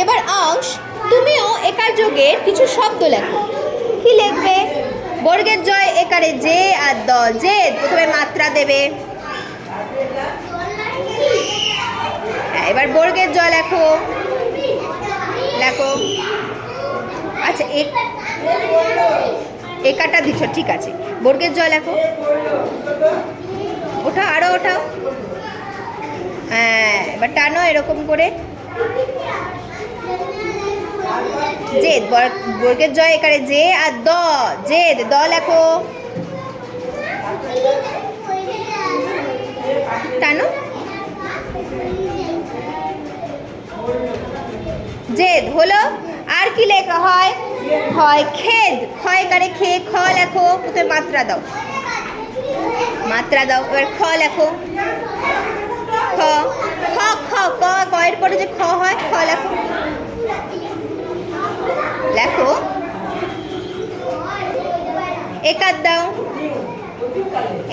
এবার অংশ, তুমিও একার যোগের কিছু শব্দ লেখো। কি লিখবে? বর্গের জয় একারে যে আর দ জেদ, প্রথমে মাত্রা দেবে। হ্যাঁ, এবার বর্গের জয় লেখো। লেখো। আচ্ছা, একাটা দিচ্ছ, ঠিক আছে। বর্গের জয় লেখো। ওঠাও, আরো ওঠাও। হ্যাঁ, এবার টানো এরকম করে। জেদ, বর্গের জয় একারে যে আর দ জেদ, দ লেখো। টানো। জেদ হলো। আর কি লেখা হয়? হয় খেদ, ক্ষয় একারে খে, খ লেখো। প্রথমে মাত্রা দাও, মাত্রা দাও। এবার খ লেখো। খ খ খ ক, কয়ের পরে যে খ হয়, খ লেখো। লেখো। একার দাও।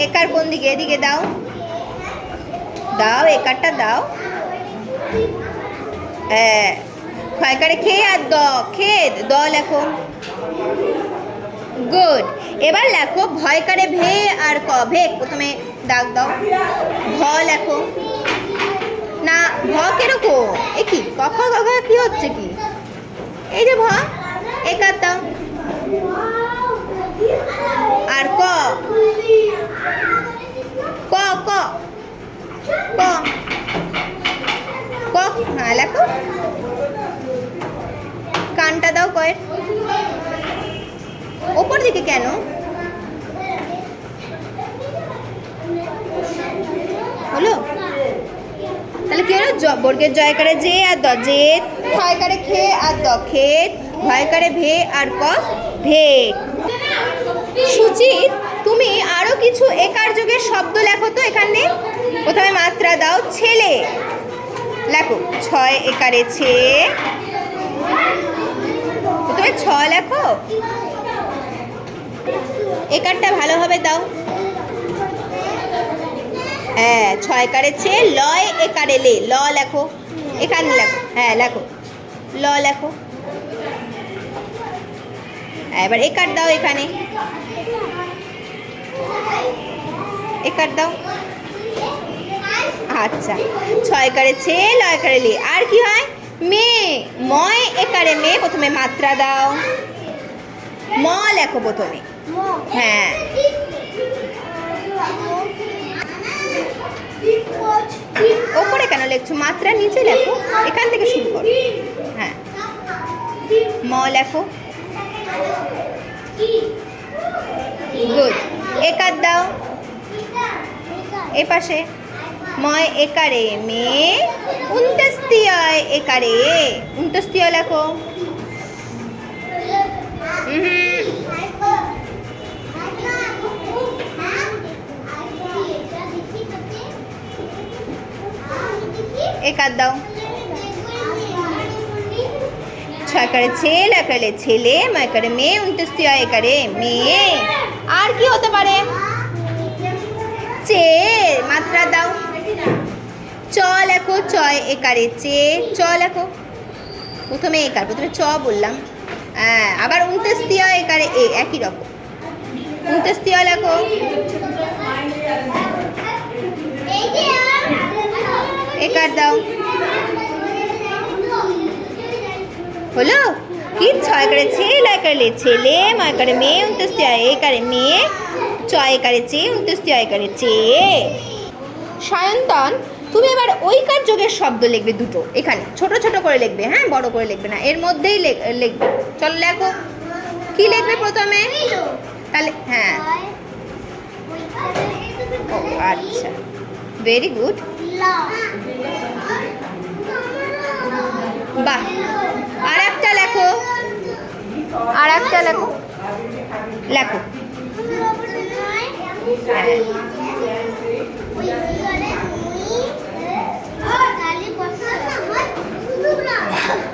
একার কোন দিকে? এদিকে দাও, দাও একারটা দাও। ক্ষয়কারে খে আর দ খেদ, দ লেখো। গুড। এবার লেখো ভয়কারে ভে আর ক, ভেক। প্রথমে দাগ দাও, ভ লেখো। না, ভ কিরকম? এ কি কখ কখ কি হচ্ছে কি? এই যে ভ, একার দাও। আর ক, ক ক ক ক, হ্যাঁ লেখো। কানটা দাও কয়ের ওপর দিকে। কেন? হলো? তাহলে কি হলো? বর্গের জয় করে যে আর দ জেদ, ক্ষয় করে খে আর দ খেদ, ভয় করে ভে আর ক ভেক। সুচিত, তুমি আরো কিছু একার যোগের শব্দ লেখো তো এখানে। প্রথমে মাত্রা দাও। ছেলে লেখো। ছয় একারে ছে, প্রথমে ছ লেখো। একারটা ভালোভাবে দাও। হ্যাঁ, ছয় একারে ছে, লয় একারে লে, ল লেখো। এখানে লেখো। হ্যাঁ লেখো, ল লেখো। এবার একার দাও এখানে। একার দাও। আচ্ছা, ছয় একারে ছে, ল একারে লে। আর কি হয়? মেয়ে, ময় একারে মেয়ে। প্রথমে মাত্রা দাও, ম লেখো প্রথমে। হ্যাঁ, ওপরে কেন লিখছো? মাত্রা নিচে লেখো, এখান থেকে শুরু করো। হ্যাঁ, ম লেখো। গুড। একার দাও এ পাশে। ময় একারে মেয়ে, উন্তস্তীয় একারে, উন্তস্তীয় লেখো। একার দাও। ছয় একারে ছেলে একারে ছেলে, ময় একারে মেয়ে, উন্তস্তীয় একারে মেয়ে। আর কি হতে পারে? চে, মাত্রা দাও। চ লেখো। ছয় একারে চে, চ লেখো। প্রথমে একার, প্রথমে চ বললাম। হ্যাঁ, আবার উন্তস্তীয় একারে এ, একই রকম। উন্তস্তীয় লেখো। একার দাও। হলো কি? ছয় একারে ছেলে একারে ছেলে, ময় একারে মেয়ে, উন্তস্তীয় একারে মেয়ে, চ একারে চে, উন্তস্তীয় একারে চে। সায়ন্তন, তুমি এবার ঐকার যোগের শব্দ লিখবে দুটো। এখানে ছোট ছোট করে লিখবে, হ্যাঁ, বড় করে লিখবে না। এর মধ্যেই লিখবে। চলো লেখো। কি লিখবে প্রথমে? তাহলে হ্যাঁ, ও আচ্ছা, ভেরি গুড। বাহ। আর একটা লেখো, আর একটা লেখো। লেখো।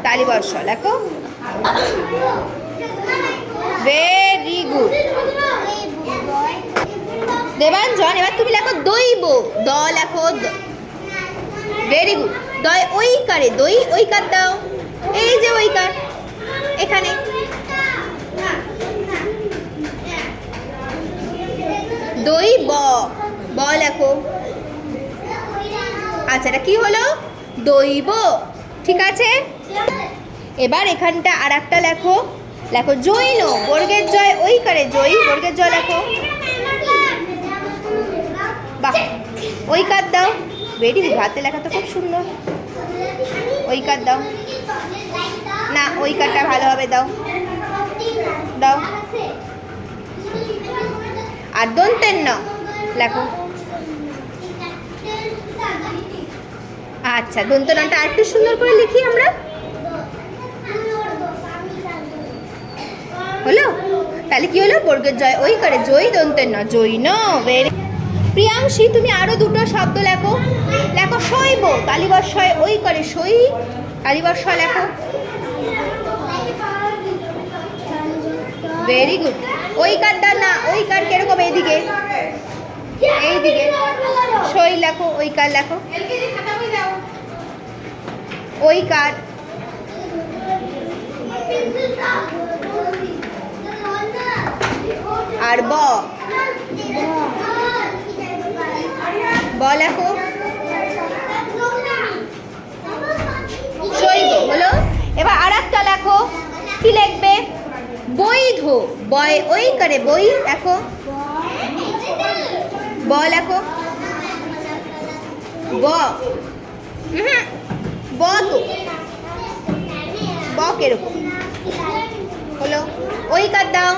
তালি বর্ষ লেখো। Very good. দেবাঞ্জন, এবার তুমি লেখো দৈব। দ লেখো। Very good. দয় ঐকারে, দই ঐকার দাও। এখানে। দৈব, ব লেখো। আচ্ছা, এটা কি হলো? দৈব। ঠিক আছে, এবার এখানটা আর একটা লেখো। লেখো জৈন, বর্গের জয় ঐকারে জয়, বর্গের জয় লেখো। বাহ, ঐকার দাও। বেরি গুড, হাতে লেখা তো খুব সুন্দর। ঐকার দাও না, ঐকারটা ভালোভাবে দাও দাও। আর দন্তের ন লেখো। আচ্ছা, দন্ত নটা আর একটু সুন্দর করে লিখি আমরা। হলো? তাহলে কি হলো? বর্গের জয় ওই করে জয়, দন্তের ন জৈন। ভেরি। প্রিয়াংশী, তুমি আরো দুটো শব্দ লেখো। লেখো শৈব, তালিবর্ষয় ওই করে সই, তালিবর্ষয় লেখো। Very good. ওইকার দাও না, ওইকার কিরকম? এইদিকে, এইদিকে। সই লেখো, ওইকার লেখো। ওইকার। আর ব, ব লেখো। শৈব হলো। এবার আর একটা লেখো। কি লিখবে? বৈধ, বয় ওই করে বই লেখো। ব লেখো। ব, ব তো, ব কিরকম হলো? ওই কার দাও।